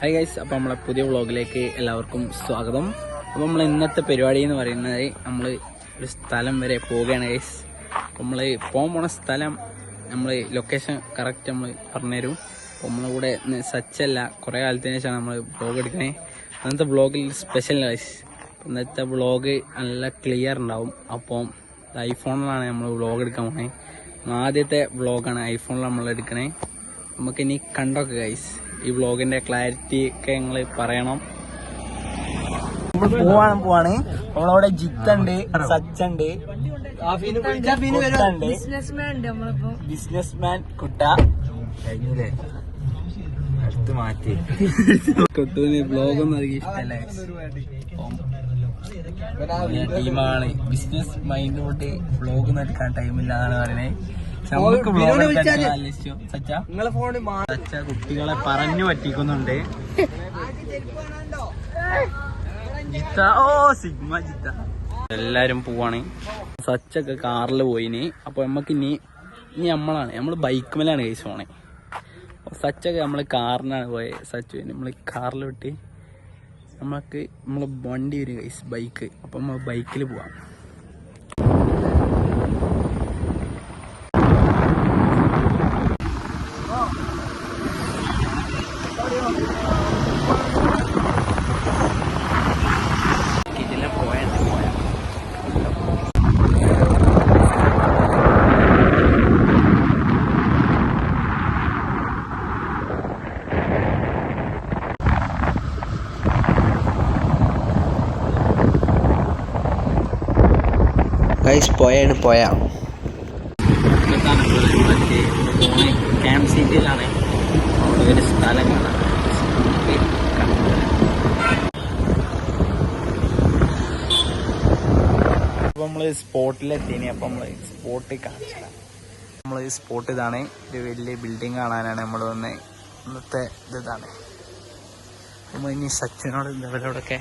Hi guys, അപ്പോൾ നമ്മളെ പുതിയ വ്ളോഗിലേക്ക് എല്ലാവർക്കും സ്വാഗതം. അപ്പോൾ നമ്മൾ ഇന്നത്തെ പരിപാടി എന്ന് പറയുന്നത് നമ്മൾ ഒരു സ്ഥലം വരെ പോവുകയാണ് ഗൈസ്. നമ്മൾ പോണ സ്ഥലം നമ്മൾ ലൊക്കേഷൻ കറക്റ്റ് നമ്മൾ പറഞ്ഞുതരും. അപ്പോൾ നമ്മളെ കൂടെ സച്ചല്ല, കുറേ കാലത്തിന് ശേഷമാണ് നമ്മൾ വ്ളോഗ് എടുക്കണേ. അന്നത്തെ വ്ളോഗിൽ സ്പെഷ്യൽ ഗൈസ്. ഇന്നത്തെ വ്ളോഗ് നല്ല ക്ലിയർ ഉണ്ടാവും. അപ്പം ഐഫോണിലാണ് നമ്മൾ വ്ളോഗ് എടുക്കാൻ പോണേ. ആദ്യത്തെ വ്ളോഗാണ് ഐഫോണിൽ നമ്മൾ എടുക്കണേ. നമുക്കിനി കണ്ടോക്കെ ഗൈസ്. ഈ വ്ളോഗിന്റെ ക്ലാരിറ്റി ഒക്കെ നിങ്ങൾ പറയണം. പോവാണ് നമ്മളവിടെ ജിത്തുണ്ട്, സച്ചുണ്ട്, ബിസിനസ്മാൻ കുട്ട അടുത്ത് മാറ്റി. കുട്ടുവിന് വ്ളോഗൊന്നും അധികം ഇഷ്ടമല്ല. ടീമാണ് ബിസിനസ് മൈൻഡ് കൊണ്ട് വ്ളോഗൊന്നും എടുക്കാൻ ടൈമില്ല എന്നാണ് പറയുന്നത്. കുട്ടികളെ പറഞ്ഞു പറ്റിക്കുന്നുണ്ട്. എല്ലാരും പോവാണ്. സച്ചൊക്കെ കാറിൽ പോയിന്. അപ്പൊ നമ്മക്ക് ഇനി നമ്മള് ബൈക്ക് മേലാണ് കഴിച്ചു പോണേ. സച്ചൊക്കെ നമ്മള് കാറിനാണ് പോയത്. സച്ചു നമ്മള് കാറിൽ വിട്ട് നമ്മള് വണ്ടി വരും കഴിച്ച് ബൈക്ക്. അപ്പൊ നമ്മൾ ബൈക്കിൽ പോവാം. പോയ ക്യാമ്പ് സീറ്റിലാണ്. അവിടെ ഒരു സ്ഥലം കാണാം. അപ്പൊ നമ്മള് സ്പോട്ടിലെത്തിന്. അപ്പൊ നമ്മള് സ്പോട്ടിൽ കാണിച്ചില്ല. നമ്മള് സ്പോട്ട് ഇതാണ്. ഒരു വലിയ ബിൽഡിംഗ് കാണാനാണ് നമ്മൾ വന്ന്. ഇന്നത്തെ ഇതാണ്. നമ്മൾ ഇനി സച്ചിനോട് ഇവരോടൊക്കെ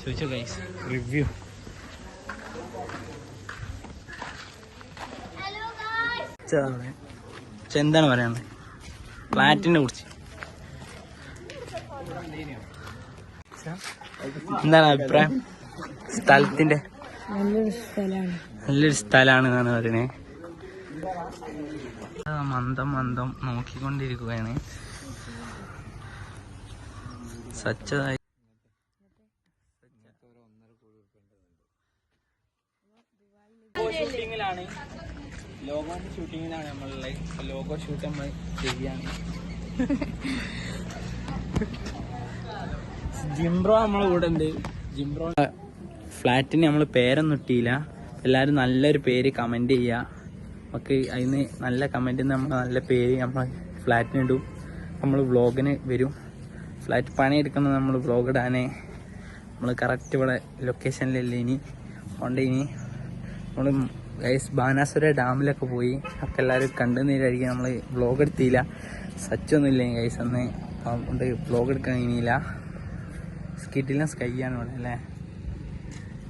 ചോദിച്ചു ഗൈസ് റിവ്യൂ. എന്താണ് പറയാനുള്ളത് ഫ്ലാറ്റിനെ കുറിച്ച്? എന്താണ് അഭിപ്രായം? സ്ഥലത്തിന്റെ നല്ലൊരു സ്ഥലമാണ് എന്നാണ് പറയുന്നത്. മന്ദം നോക്കിക്കൊണ്ടിരിക്കുകയാണ്. സച്ചതായി ഷൂട്ടിങ്ങിലാണ്. ലോഗോന്റെ ഷൂട്ടിങ്ങിലാണ് നമ്മളുള്ളത്. ലോഗോ ഷൂട്ട് നമ്മൾ ശരിയാണ്. ജിംബ്രോ നമ്മളെ കൂടെ ഉണ്ട്. ജിംബ്രോ ഫ്ലാറ്റിന് നമ്മൾ പേരൊന്നും ഇട്ടില്ല. എല്ലാവരും നല്ലൊരു പേര് കമന്റ് ചെയ്യുക. നമുക്ക് അതിന് നല്ല കമന്റ് നമ്മൾ നല്ല പേര് നമ്മൾ ഫ്ലാറ്റിന് ഇടും. നമ്മൾ വ്ളോഗിന് വരും. ഫ്ലാറ്റ് പണിയെടുക്കുന്നത് നമ്മൾ വ്ളോഗ് ഇടാനേ. നമ്മൾ കറക്റ്റ് ഇവിടെ ലൊക്കേഷനിലല്ലേ ഇനി കൊണ്ട്. ഇനി നമ്മൾ ഗൈസ് ബാനാസുര ഡാമിലൊക്കെ പോയി. ഒക്കെ എല്ലാവരും കണ്ടുനീരായിരിക്കും. നമ്മൾ വ്ളോഗ് എടുത്തില്ല. സച്ചൊന്നും ഇല്ല ഗൈസ് അന്ന്. അതുകൊണ്ട് വ്ളോഗ് എടുക്കാൻ കഴിഞ്ഞില്ല. സ്കിറ്റിലും സ്കൈയാണ് ഇവിടെ അല്ലേ.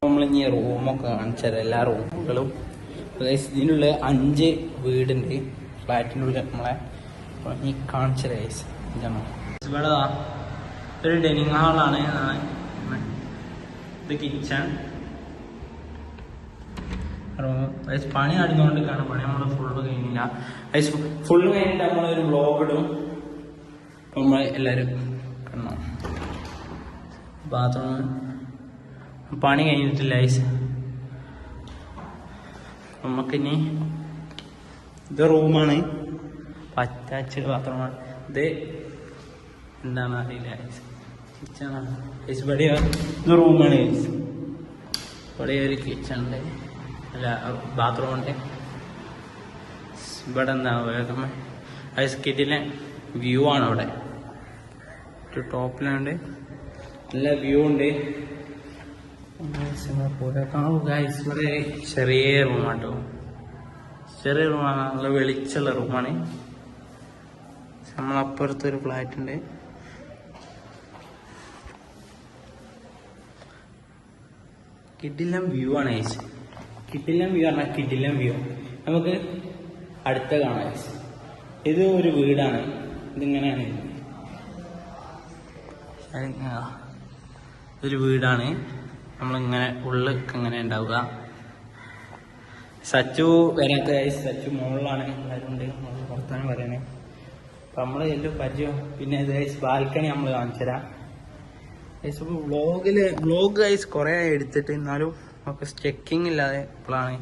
നമ്മളിനി റൂമൊക്കെ കാണിച്ചത് എല്ലാ റൂമുകളും. ഗൈസ് ഇതിനുള്ള 5 വീടുണ്ട് ഫ്ലാറ്റിനുള്ളിൽ നമ്മളെ. ഇനി കാണിച്ചത് ഗൈസ് ഇതാണ്. ഇവിടെ ഒരു ഡൈനിങ് ഹാളാണ്. ഇത് കിച്ചൺ. പണി നടന്നുകൊണ്ട് കാണാം. പണി നമ്മൾ ഫുള്ള് കഴിഞ്ഞില്ല. ഫുള്ള് കഴിഞ്ഞിട്ട് നമ്മളൊരു വ്ളോഗ് ഇടും. അപ്പം നമ്മൾ എല്ലാവരും കാണണം. ബാത്റൂം പണി കഴിഞ്ഞിട്ടില്ല. നമുക്കിനി ഇത് റൂമാണ്. അറ്റാച്ച്ഡ് ബാത്റൂമാണ്. ഇത് എന്താണ് അറിയില്ല. കിച്ചണാണ്. ഇവിടെ ഇത് റൂമാണ്. ഇവിടെ ഒരു കിച്ചൺ ഉണ്ട്. അല്ല ബാത്റൂം ഉണ്ട്. ഇവിടെ എന്താണ് ഐസ്കിറ്റിലെ വ്യൂ ആണ്. അവിടെ ഒരു ടോപ്പിലുണ്ട്. നല്ല വ്യൂ ഉണ്ട്. ഇവിടെ ചെറിയ റൂമാട്ടോ. ചെറിയ റൂമാണ്. നല്ല വെളിച്ചുള്ള റൂമാണ്. നമ്മളപ്പുറത്തൊരു ഫ്ലാറ്റ് ഉണ്ട്. കിടിലം വ്യൂ ആണ്. കിടിലം വ്യൂ പറഞ്ഞാൽ കിടിലം വ്യൂ. നമുക്ക് അടുത്ത കാണാം. ഇത് ഒരു വീടാണ്. ഇതിങ്ങനെയാണ്. ഒരു വീടാണ്. നമ്മളിങ്ങനെ ഉള്ളിൽ ഇങ്ങനെ ഉണ്ടാവുക. സച്ചു വരാത്ത സച്ചു മുകളിലാണ്, എല്ലാവരും ഉണ്ട്, പുറത്താണ് പറയണേ. അപ്പം നമ്മൾ എല്ലാം പരിചയം. പിന്നെ ബാൽക്കണി നമ്മൾ കാണിച്ചു തരാം. വ്ളോഗ് ഗൈസ് കുറേ എടുത്തിട്ട് എന്നാലും നമുക്ക് ചെക്കിങ് ഇല്ലാതെ ഇപ്പോഴാണ്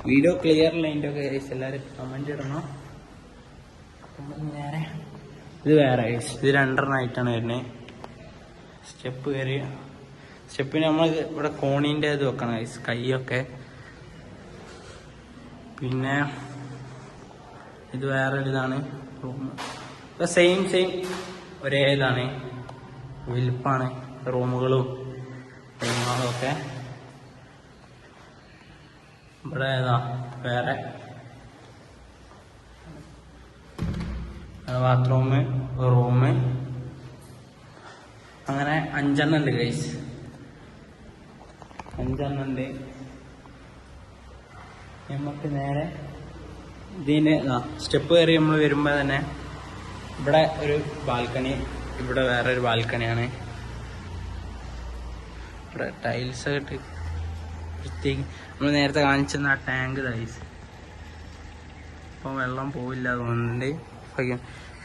വീഡിയോ ക്ലിയർ ലൈൻ്റെ ഒക്കെ ഗൈസ് എല്ലാവരും കമൻറ്റ് ഇടണം. നേരെ ഇത് വേറെ ഗൈസ്, ഇത് 2 വരുന്നത്. സ്റ്റെപ്പ് കയറി സ്റ്റെപ്പിന് നമ്മൾ ഇവിടെ കോണീൻ്റെ ഇത് വെക്കണം ഗൈസ്, കൈയൊക്കെ. പിന്നെ ഇത് വേറൊരു ഇതാണ് റൂം. ഇപ്പം സെയിം ഒരേ ഇതാണ്, വലിപ്പാണ് റൂമുകളും റൂമുകളും ഒക്കെ. ഇവിടെ ഏതാ വേറെ ബാത്റൂം, റൂം, അങ്ങനെ 5 ഉണ്ട് ഗൈസ്, 5 ഉണ്ട്. നമുക്ക് നേരെ ഇതിന് സ്റ്റെപ്പ് കയറി നമ്മൾ വരുമ്പോൾ തന്നെ ഇവിടെ ഒരു ബാൽക്കണി, ഇവിടെ വേറെ ഒരു ബാൽക്കണിയാണ്. ഇവിടെ ടൈൽസ് ഇട്ട് വൃത്തിക്ക് നമ്മൾ നേരത്തെ കാണിച്ചെന്ന ആ ടാങ്ക് ഗൈസ്. ഇപ്പം വെള്ളം പോവില്ല അതുകൊണ്ട്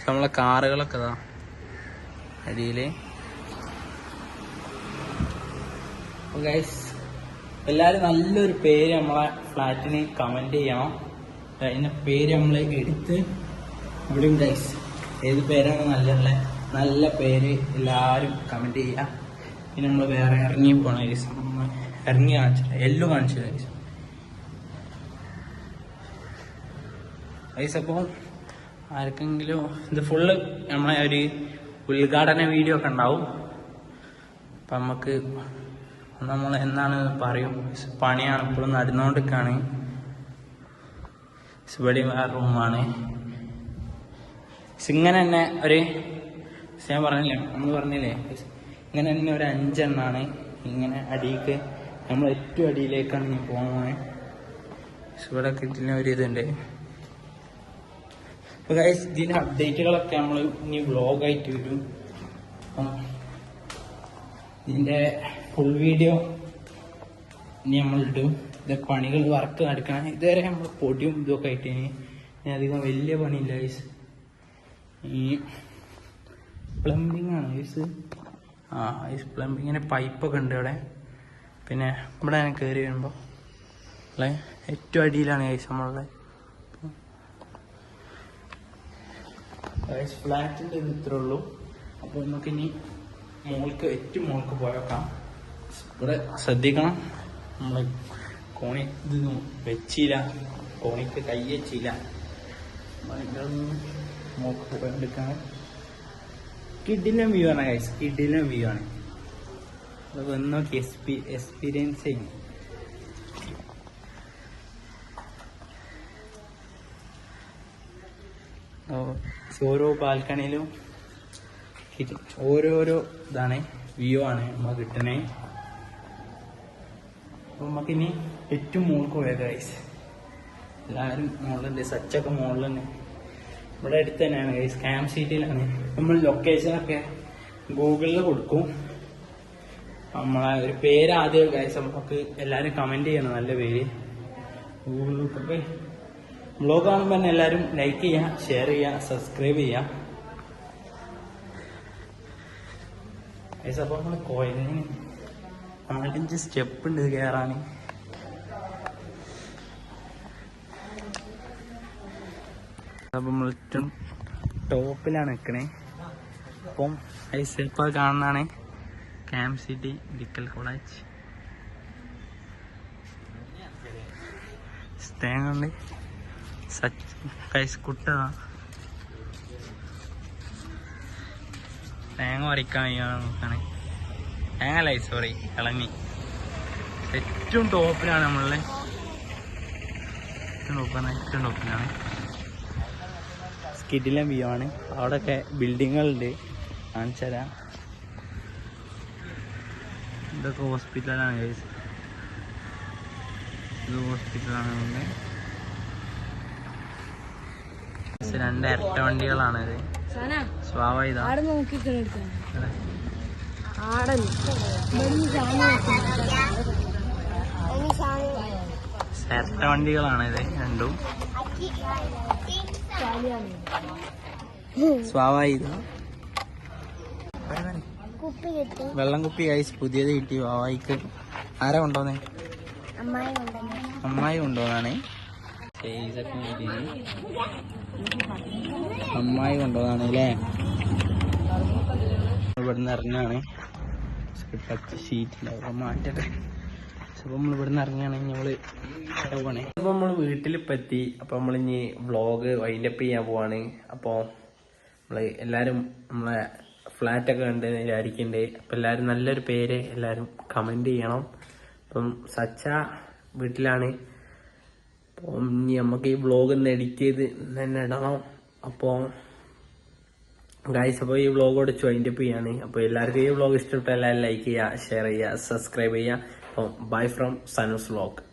നമ്മളെ കാറുകളൊക്കെ ഇതാ അടിയിൽ. ഗൈസ് എല്ലാവരും നല്ലൊരു പേര് നമ്മളെ ഫ്ലാറ്റിന് കമൻറ്റ് ചെയ്യണം. അതിൻ്റെ പേര് നമ്മൾ എടുത്ത് ഇവിടെയും ഗൈസ് ഏത് പേരാണ് നല്ല പേര് എല്ലാവരും കമൻറ്റ് ചെയ്യുക. പിന്നെ നമ്മൾ വേറെ ഇറങ്ങി പോകണം ഗൈസ്, ഇറങ്ങി കാണിച്ചില്ല, എല്ലാം കാണിച്ചില്ല ഗൈസ്. ഗൈസ് അപ്പോൾ ആർക്കെങ്കിലും ഇത് ഫുള്ള് നമ്മളെ ഒരു ഉദ്ഘാടന വീഡിയോ ഒക്കെ ഉണ്ടാവും. അപ്പം നമുക്ക് നമ്മൾ എന്നാണ് പറയും, പണിയാണ് ഇപ്പോഴും നടന്നുകൊണ്ടിരിക്കുകയാണ്. ഇവിടെ വേറെ റൂമാണ്. ഇങ്ങനെ തന്നെ ഒരു ഞാൻ പറഞ്ഞില്ലേ, നമ്മൾ പറഞ്ഞില്ലേ ഇങ്ങനെ തന്നെ ഒരു 5 ഇങ്ങനെ അടിയിലേക്ക്, നമ്മൾ ഏറ്റവും അടിയിലേക്കാണ് ഞാൻ പോകുന്നത്. ഇവിടെ ഇതിന് ഒരു ഇതുണ്ട്. അപ്പോൾ ഗൈസ് ഇതിൻ്റെ അപ്ഡേറ്റുകളൊക്കെ നമ്മൾ ഇനി വ്ളോഗായിട്ട് വരും. അപ്പം ഇതിൻ്റെ ഫുൾ വീഡിയോ ഇനി നമ്മളിടും. ഇത് പണികൾ വർക്ക് നടക്കണം. ഇതുവരെ നമ്മൾ പൊടിയും ഇതൊക്കെ ആയിട്ട് ഇനി അധികം വലിയ പണിയില്ല ഗൈസ്. ഈ പ്ലംബിംഗ് ആണ് ഗൈസ്. ഗൈസ് പ്ലംബിങ്ങിന് പൈപ്പൊക്കെ ഉണ്ട് ഇവിടെ. പിന്നെ ഇവിടെ ഞാൻ കയറി വരുമ്പോൾ അല്ലേ ഏറ്റവും അടിയിലാണ് ഗൈസ് നമ്മളുടെ ഗൈസ് ഫ്ലാറ്റിൻ്റെ ഇത് ഇത്രേ ഉള്ളൂ. അപ്പോൾ നമുക്കിനി ഏറ്റവും മുകൾക്ക് പോയേക്കാം. ഇവിടെ ശ്രദ്ധിക്കണം, നമ്മൾ കോണി ഇതൊന്നും വെച്ചില്ല, കോണിക്ക് കൈ വെച്ചില്ല. മുകൾക്ക് പോയെടുക്കാൻ കിഡിലും വ്യൂ ആണ് ഗൈസ്, കിഡിലും വ്യൂ ആണ്. അത് വന്നോക്കി എക്സ്പീരിയൻസ് ചെയ്യും. ഓരോ ബാൽക്കണിയിലും ഓരോരോ ഇതാണ് വ്യൂ ആണ് നമുക്ക് കിട്ടണേ. അപ്പൊ നമുക്കിനി ഏറ്റവും മുകളിൽ പോയ ഗൈസ്, എല്ലാവരും മുകളിലുണ്ട്, സച്ചൊക്കെ മുകളിലുണ്ട്. ഇവിടെ അടുത്ത് തന്നെയാണ് ഗൈസ്, ക്യാമ്പ് സീറ്റിലാണ്. നമ്മൾ ലൊക്കേഷനൊക്കെ ഗൂഗിളിൽ കൊടുക്കും. നമ്മളെ ഒരു പേര് ആദ്യം ഗൈസ് നമുക്ക് എല്ലാവരും കമൻറ്റ് ചെയ്യണം, നല്ല പേര് ഗൂഗിളിൽ. വ്ളോഗ് കാണുമ്പോൾ തന്നെ എല്ലാവരും ലൈക്ക് ചെയ്യുക, ഷെയർ ചെയ്യുക, സബ്സ്ക്രൈബ് ചെയ്യുക ഗൈസ്. അപ്പോൾ നമ്മൾ കോയിലിന് 4-5 സ്റ്റെപ്പ് ഉണ്ട് കയറാൻ. അപ്പം നമ്മൾ ഏറ്റവും ടോപ്പിലാണ് നിൽക്കണേ. അപ്പം ഗൈസ് ഇപ്പോൾ കാണുന്നതാണ് ക്യാമ്പ് സിറ്റി മെഡിക്കൽ കോളേജ്. തേങ്ങ ഗൈസ് കുട്ടതാ, തേങ്ങ പറിക്കാൻ നോക്കണേ. തേങ്ങ അല്ല സോറി ഇളഞ്ഞി. ഏറ്റവും ടോപ്പിലാണ് നമ്മളുടെ, ഏറ്റവും ടോപ്പിലാണ്. സ്കിഡിലെ വ്യൂ ആണ്. അവിടെയൊക്കെ ബിൽഡിങ്ങുകളുണ്ട്, കാണിച്ചു തരാം. ഇതൊക്കെ ഹോസ്പിറ്റലാണ് ഗൈസ്, ഇത് ഹോസ്പിറ്റലാണ്. 2 ഇരട്ട വണ്ടികളാണിത്. സ്വാവ ഇതാ ചേട്ട വണ്ടികളാണ് ഇത് രണ്ടും. സ്വാവ ഇതാ വെള്ളം കുപ്പി കഴിച്ച് പുതിയത് കിട്ടി വാവായിക്ക്. ആരാ കൊണ്ടുവന്നേ? അമ്മായി കൊണ്ടുവന്നാണേ. അമ്മായി കൊണ്ടുവന്നാണ് അല്ലേ. ഇവിടുന്ന് ഇറങ്ങാണ്. ഷീറ്റ് മാറ്റട്ടെ. അപ്പൊ നമ്മൾ ഇവിടുന്ന് ഇറങ്ങുകയാണെങ്കിൽ നമ്മള് പോവാണേ. അപ്പൊ നമ്മള് വീട്ടിലിപ്പോ എത്തി. അപ്പൊ നമ്മളിനി വ്ളോഗ് വൈൻഡപ്പ് ചെയ്യാൻ പോവാണ്. അപ്പൊ നമ്മള് എല്ലാരും നമ്മളെ ഫ്ലാറ്റൊക്കെ കണ്ട് വിചാരിക്കണ്ടേ. അപ്പം എല്ലാവരും നല്ലൊരു പേര് എല്ലാവരും കമൻറ്റ് ചെയ്യണം. അപ്പം സച്ച വീട്ടിലാണ്. അപ്പം ഇനി നമുക്ക് ഈ വ്ളോഗ് ഒന്ന് എഡിറ്റ് ചെയ്ത് തന്നെ ഇടണം. അപ്പോൾ ഗൈസ്, അപ്പോൾ ഈ വ്ളോഗോട് വൈൻഡപ്പ് ചെയ്യാണ്. അപ്പോൾ എല്ലാവർക്കും ഈ വ്ളോഗ് ഇഷ്ടപ്പെട്ട എല്ലാവരും ലൈക്ക് ചെയ്യുക, ഷെയർ ചെയ്യുക, സബ്സ്ക്രൈബ് ചെയ്യുക. അപ്പം ബൈ ഫ്രം സനൂസ് വ്ളോഗ്.